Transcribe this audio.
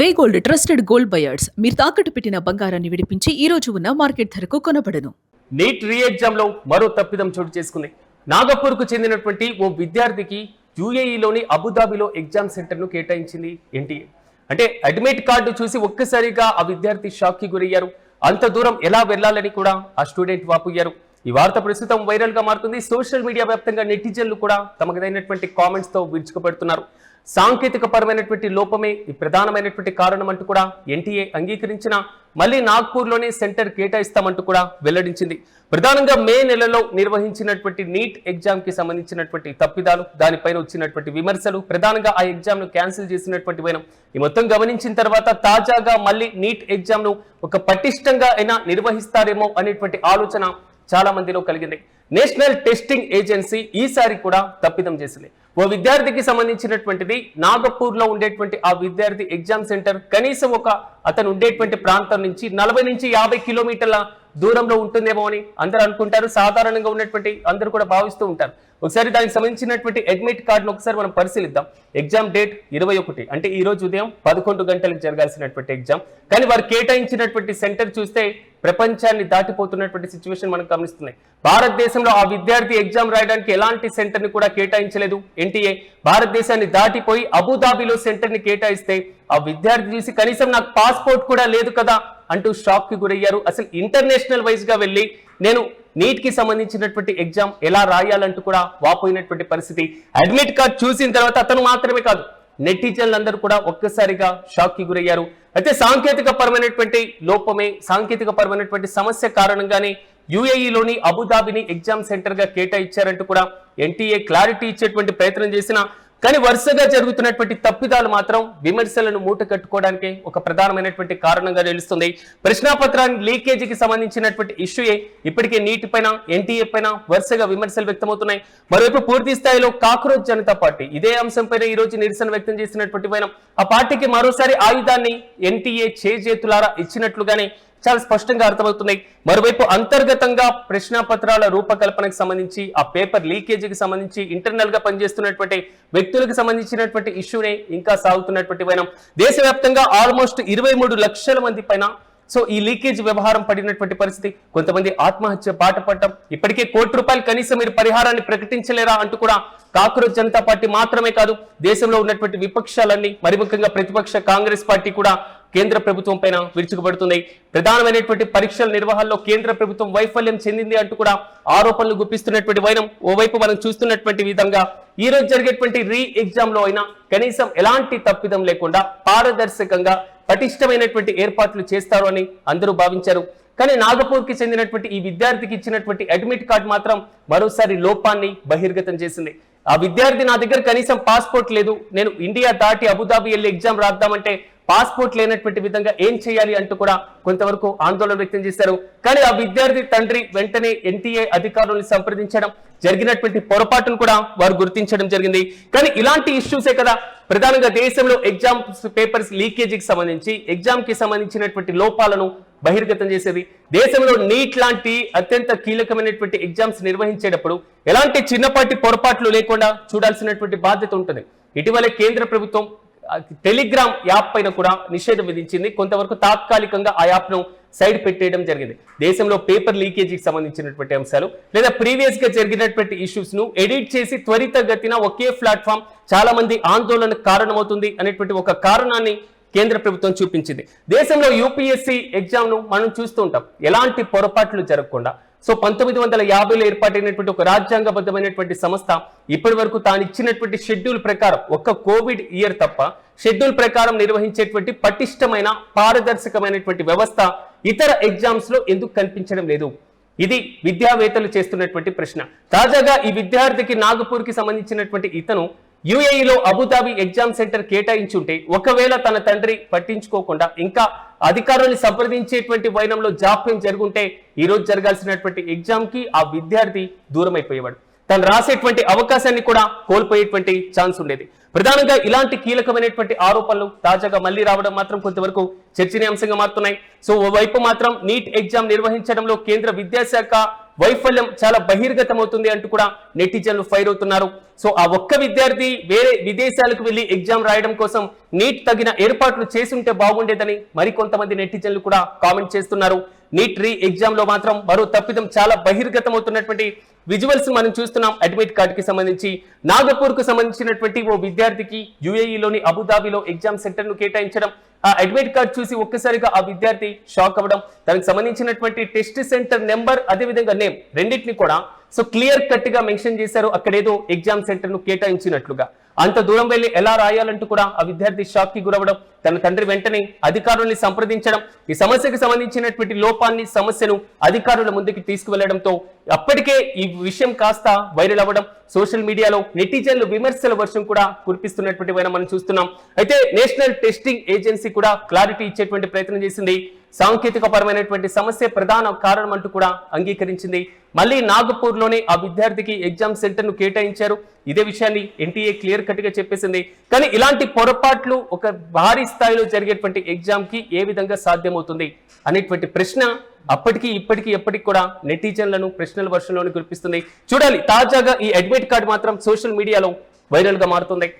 వే gold trusted gold buyers మీరు తాకట్టు పెట్టిన బంగారాన్ని విడిపించి ఈ రోజు ఉన్న మార్కెట్ ధరకు కొనబడను. నీట్ రీ ఎగ్జామ్ లో మరో తప్పిదం చోటు చేసుకుంది. నాగపూర్ కు చెందినటువంటి ఓ విద్యార్థికి యుఏఈలోని అబుదాబిలో ఎగ్జామ్ సెంటర్ ను కేటాయించింది ఎన్టీఏ. అంటే అడ్మిట్ కార్డు చూసి ఒక్కసారిగా ఆ విద్యార్థి షాక్ కి గురయ్యారు. అంత దూరం ఎలా వెళ్లాలని కూడా ఆ స్టూడెంట్ వాపోయారు. ఈ వార్త ప్రస్తుతం వైరల్ గా మారుతుంది. సోషల్ మీడియా వ్యాప్తంగా నెటిజన్లు కూడా తమకైనటువంటి కామెంట్స్ తో విరుచుకుపడుతున్నారు. సాంకేతిక పరమైనటువంటి లోపమే ఈ ప్రధానమైనటువంటి కారణం అంటూ కూడా ఎన్టీఏ అంగీకరించిన మళ్ళీ నాగ్పూర్లోనే సెంటర్ కేటాయిస్తామంటూ కూడా వెల్లడించింది. ప్రధానంగా మే నెలలో నిర్వహించినటువంటి నీట్ ఎగ్జామ్ కి సంబంధించినటువంటి తప్పిదాలు, దానిపైన వచ్చినటువంటి విమర్శలు, ప్రధానంగా ఆ ఎగ్జామ్ ను క్యాన్సిల్ చేసినటువంటి వైనం ఈ మొత్తం గమనించిన తర్వాత తాజాగా మళ్ళీ నీట్ ఎగ్జామ్ ను ఒక పటిష్టంగా అయినా నిర్వహిస్తారేమో అనేటువంటి ఆలోచన చాలా మందిలో కలిగింది. నేషనల్ టెస్టింగ్ ఏజెన్సీ ఈసారి కూడా తప్పిదం చేసింది. ఓ విద్యార్థికి సంబంధించినటువంటిది నాగపూర్ లో ఉండేటువంటి ఆ విద్యార్థి ఎగ్జామ్ సెంటర్ కనీసం అతను ఉండేటువంటి ప్రాంతం నుంచి 40 నుంచి 50 కిలోమీటర్ల దూరంలో ఉంటుందేమో అని అందరూ అనుకుంటారు. సాధారణంగా ఉన్నటువంటి అందరూ కూడా భావిస్తూ ఉంటారు. ఒకసారి దానికి సంబంధించినటువంటి అడ్మిట్ కార్డును ఒకసారి మనం పరిశీలిద్దాం. ఎగ్జామ్ డేట్ 21, అంటే ఈ రోజు ఉదయం 11 గంటలకు జరగాల్సినటువంటి ఎగ్జామ్, కానీ వారు కేటాయించినటువంటి సెంటర్ చూస్తే ప్రపంచాన్ని దాటిపోతున్నటువంటి సిచ్యువేషన్ మనం గమనిస్తున్నాయి. భారతదేశంలో ఆ విద్యార్థి ఎగ్జామ్ రాయడానికి ఎలాంటి సెంటర్ ని కూడా కేటాయించలేదు ఎన్టీఏ. భారతదేశాన్ని దాటిపోయి అబుదాబిలో సెంటర్ ని కేటాయిస్తే ఆ విద్యార్థి చూసి కనీసం నాకు పాస్పోర్ట్ కూడా లేదు కదా అంటూ షాక్ కి గురయ్యారు. అసలు ఇంటర్నేషనల్ వైజ్ గా వెళ్ళి నేను నీట్ కి సంబంధించినటువంటి ఎగ్జామ్ ఎలా రాయాలంటూ కూడా వాపోయినటువంటి పరిస్థితి. అడ్మిట్ కార్డ్ చూసిన తర్వాత అతను మాత్రమే కాదు, నెటిజన్లందరూ కూడా ఒక్కసారిగా షాక్ కి గురయ్యారు. అయితే సాంకేతిక పరమైనటువంటి లోపమే, సాంకేతిక పరమైనటువంటి సమస్య కారణంగానే యుఏఈలోని అబుదాబిని ఎగ్జామ్ సెంటర్ గా కేటాయించారంటూ కూడా ఎన్టీఏ క్లారిటీ ఇచ్చేటువంటి ప్రయత్నం చేసిన, కానీ వరుసగా జరుగుతున్నటువంటి తప్పిదాలు మాత్రం విమర్శలను మూట కట్టుకోవడానికి ఒక ప్రధానమైనటువంటి కారణంగా నిలుస్తుంది. ప్రశ్నాపత్రాన్ని లీకేజీకి సంబంధించినటువంటి ఇష్యూయే ఇప్పటికే నీటి పైన, ఎన్టీఏ పైన వరుసగా విమర్శలు వ్యక్తమవుతున్నాయి. మరోవైపు పూర్తి స్థాయిలో కాక్రోచ్ జనతా పార్టీ ఇదే అంశంపైన ఈ రోజు నిరసన వ్యక్తం చేసినటువంటి పైన ఆ పార్టీకి మరోసారి ఆయుధాన్ని ఎన్టీఏ చేతులారా ఇచ్చినట్లుగానే చాలా స్పష్టంగా అర్థమవుతున్నాయి. మరోవైపు అంతర్గతంగా ప్రశ్నాపత్రాల రూపకల్పనకు సంబంధించి, ఆ పేపర్ లీకేజీకి సంబంధించి ఇంటర్నల్ గా పనిచేస్తున్నటువంటి వ్యక్తులకు సంబంధించినటువంటి ఇష్యూనే ఇంకా సాగుతున్నటువంటి వైనం. దేశవ్యాప్తంగా ఆల్మోస్ట్ 23 లక్షల మంది పైన ఈ లీకేజ్ వ్యవహారం పడినటువంటి పరిస్థితి. కొంతమంది ఆత్మహత్య బాట పడటం, ఇప్పటికే ₹1 కనీసం మీరు పరిహారాన్ని ప్రకటించలేరా అంటూ కూడా కాక్రోచ్ జనతా పార్టీ మాత్రమే కాదు, దేశంలో ఉన్నటువంటి విపక్షాలన్నీ, మరి ముఖ్యంగా ప్రతిపక్ష కాంగ్రెస్ పార్టీ కూడా కేంద్ర ప్రభుత్వం పైన విరుచుకుపడుతుంది. ప్రధానమైనటువంటి పరీక్షల నిర్వహణలో కేంద్ర ప్రభుత్వం వైఫల్యం చెందింది అంటూ కూడా ఆరోపణలు గుప్పిస్తున్నటువంటి వైనం. ఓవైపు మనం చూస్తున్నటువంటి విధంగా ఈ రోజు జరిగేటువంటి రీ ఎగ్జామ్ లో అయినా కనీసం ఎలాంటి తప్పిదం లేకుండా పారదర్శకంగా పటిష్టమైనటువంటి ఏర్పాట్లు చేస్తారు అని అందరూ భావించారు. కానీ నాగపూర్ కి చెందినటువంటి ఈ విద్యార్థికి ఇచ్చినటువంటి అడ్మిట్ కార్డు మాత్రం మరోసారి లోపాన్ని బహిర్గతం చేసింది. ఆ విద్యార్థి నా దగ్గర కనీసం పాస్పోర్ట్ లేదు, నేను ఇండియా దాటి అబుదాబి వెళ్ళి ఎగ్జామ్ రాద్దామంటే పాస్పోర్ట్ లేనటువంటి విధంగా ఏం చేయాలి అంటూ కూడా కొంతవరకు ఆందోళన వ్యక్తం చేశారు. కానీ ఆ విద్యార్థి తండ్రి వెంటనే ఎన్టీఏ అధికారులను సంప్రదించడం, జరిగినటువంటి పొరపాటును కూడా వారు గుర్తించడం జరిగింది. కానీ ఇలాంటి ఇష్యూసే కదా ప్రధానంగా దేశంలో ఎగ్జామ్ పేపర్స్ లీకేజీకి సంబంధించి, ఎగ్జామ్ కి సంబంధించినటువంటి లోపాలను బహిర్గతం చేసేది. దేశంలో నీట్ లాంటి అత్యంత కీలకమైనటువంటి ఎగ్జామ్స్ నిర్వహించేటప్పుడు ఎలాంటి చిన్నపాటి పొరపాట్లు లేకుండా చూడాల్సినటువంటి బాధ్యత ఉంటుంది. ఇటీవలే కేంద్ర ప్రభుత్వం టెలిగ్రామ్ యాప్ పైన కూడా నిషేధం విధించింది. కొంతవరకు తాత్కాలికంగా ఆ యాప్ ను సైడ్ పెట్టేయడం జరిగింది. దేశంలో పేపర్ లీకేజీకి సంబంధించినటువంటి అంశాలు లేదా ప్రీవియస్ గా జరిగినటువంటి ఇష్యూస్ ను ఎడిట్ చేసి త్వరితగతిన ఒకే ప్లాట్ఫామ్ చాలా మంది ఆందోళనకు కారణమవుతుంది అనేటువంటి ఒక కారణాన్ని కేంద్ర ప్రభుత్వం చూపించింది. దేశంలో యూపీఎస్సీ ఎగ్జామ్ ను మనం చూస్తూ ఉంటాం, ఎలాంటి పొరపాట్లు జరగకుండా 1950లో ఏర్పాటైనటువంటి ఒక రాజ్యాంగబద్ధమైనటువంటి సంస్థ ఇప్పటి వరకు తాను ఇచ్చినటువంటి షెడ్యూల్ ప్రకారం, ఒక్క కోవిడ్ ఇయర్ తప్ప షెడ్యూల్ ప్రకారం నిర్వహించేటువంటి పటిష్టమైన పారదర్శకమైనటువంటి వ్యవస్థ ఇతర ఎగ్జామ్స్ లో ఎందుకు కనిపించడం లేదు? ఇది విద్యావేత్తలు చేస్తున్నటువంటి ప్రశ్న. తాజాగా ఈ విద్యార్థికి నాగపూర్ కి సంబంధించినటువంటి ఇతను యుఏఈలో అబుదాబి ఎగ్జామ్ సెంటర్ కేటాయించుంటే, ఒకవేళ తన తండ్రి పట్టించుకోకుండా ఇంకా అధికారులను సంప్రదించేటువంటి వైనంలో జాప్యం జరుగుంటే ఈ రోజు జరగాల్సినటువంటి ఎగ్జామ్ కి ఆ విద్యార్థి దూరం అయిపోయేవాడు. తను రాసేటువంటి అవకాశాన్ని కూడా కోల్పోయేటువంటి ఛాన్స్ ఉండేది. ప్రధానంగా ఇలాంటి కీలకమైనటువంటి ఆరోపణలు తాజాగా మళ్లీ రావడం మాత్రం కొంతవరకు చర్చనీయాంశంగా మారుతున్నాయి. ఓవైపు మాత్రం నీట్ ఎగ్జామ్ నిర్వహించడంలో కేంద్ర విద్యాశాఖ వైఫల్యం చాలా బహిర్గతమవుతుంది అంటూ కూడా నెటిజన్లు ఫైర్ అవుతున్నారు. సో ఆ ఒక్క విద్యార్థి వేరే విదేశాలకు వెళ్లి ఎగ్జామ్ రాయడం కోసం నీట్ తగిన ఏర్పాట్లు చేసుంటే బాగుండేదని మరికొంతమంది నెటిజన్లు కూడా కామెంట్ చేస్తున్నారు. నీట్ రీ ఎగ్జామ్ లో మాత్రం మరో తప్పిదం చాలా బహిర్గతమవుతున్నటువంటి విజువల్స్ మనం చూస్తున్నాం. అడ్మిట్ కార్డ్ కి సంబంధించి నాగపూర్ కు సంబంధించినటువంటి ఓ విద్యార్థికి యుఏఈలోని అబుదాబిలో ఎగ్జామ్ సెంటర్ ను కేటాయించడం, ఆ అడ్మిట్ కార్డ్ చూసి ఒక్కసారిగా ఆ విద్యార్థి షాక్ అవ్వడం, దానికి సంబంధించినటువంటి టెస్ట్ సెంటర్ నెంబర్ అదేవిధంగా నేమ్ రెండింటిని కూడా సో క్లియర్ కట్ గా మెన్షన్ చేశారు. అక్కడేదో ఎగ్జామ్ సెంటర్ ను కేటాయించినట్లుగా. అంత దూరం వెళ్లి ఎలా రాయాలంటూ కూడా ఆ విద్యార్థి షాక్ కి గురవడం, తన తండ్రి వెంటనే అధికారుల్ని సంప్రదించడం, ఈ సమస్యకు సంబంధించినటువంటి లోపాన్ని సమస్యను అధికారుల ముందుకు తీసుకువెళ్లడంతో అప్పటికే ఈ విషయం కాస్త వైరల్ అవ్వడం, సోషల్ మీడియాలో నెటిజన్లు విమర్శల వర్షం కూడా కురిపిస్తున్నటువంటి మనం చూస్తున్నాం. అయితే నేషనల్ టెస్టింగ్ ఏజెన్సీ కూడా క్లారిటీ ఇచ్చేటువంటి ప్రయత్నం చేసింది. సాంకేతిక పరమైనటువంటి సమస్య ప్రధాన కారణం అంటూ కూడా అంగీకరించింది. మళ్ళీ నాగపూర్ లోనే ఆ విద్యార్థికి ఎగ్జామ్ సెంటర్ ను కేటాయించారు. ఇదే విషయాన్ని ఎన్టీఏ క్లియర్ కట్ గా చెప్పేసింది. కానీ ఇలాంటి పొరపాట్లు ఒక భారీ స్థాయిలో జరిగేటువంటి ఎగ్జామ్ కి ఏ విధంగా సాధ్యమవుతుంది అనేటువంటి ప్రశ్న అప్పటికి ఇప్పటికీ ఎప్పటికి కూడా నెటిజన్లను ప్రశ్నల వర్షంలోని కురిపిస్తుంది. చూడాలి. తాజాగా ఈ అడ్మిట్ కార్డు మాత్రం సోషల్ మీడియాలో వైరల్ గా మారుతుంది.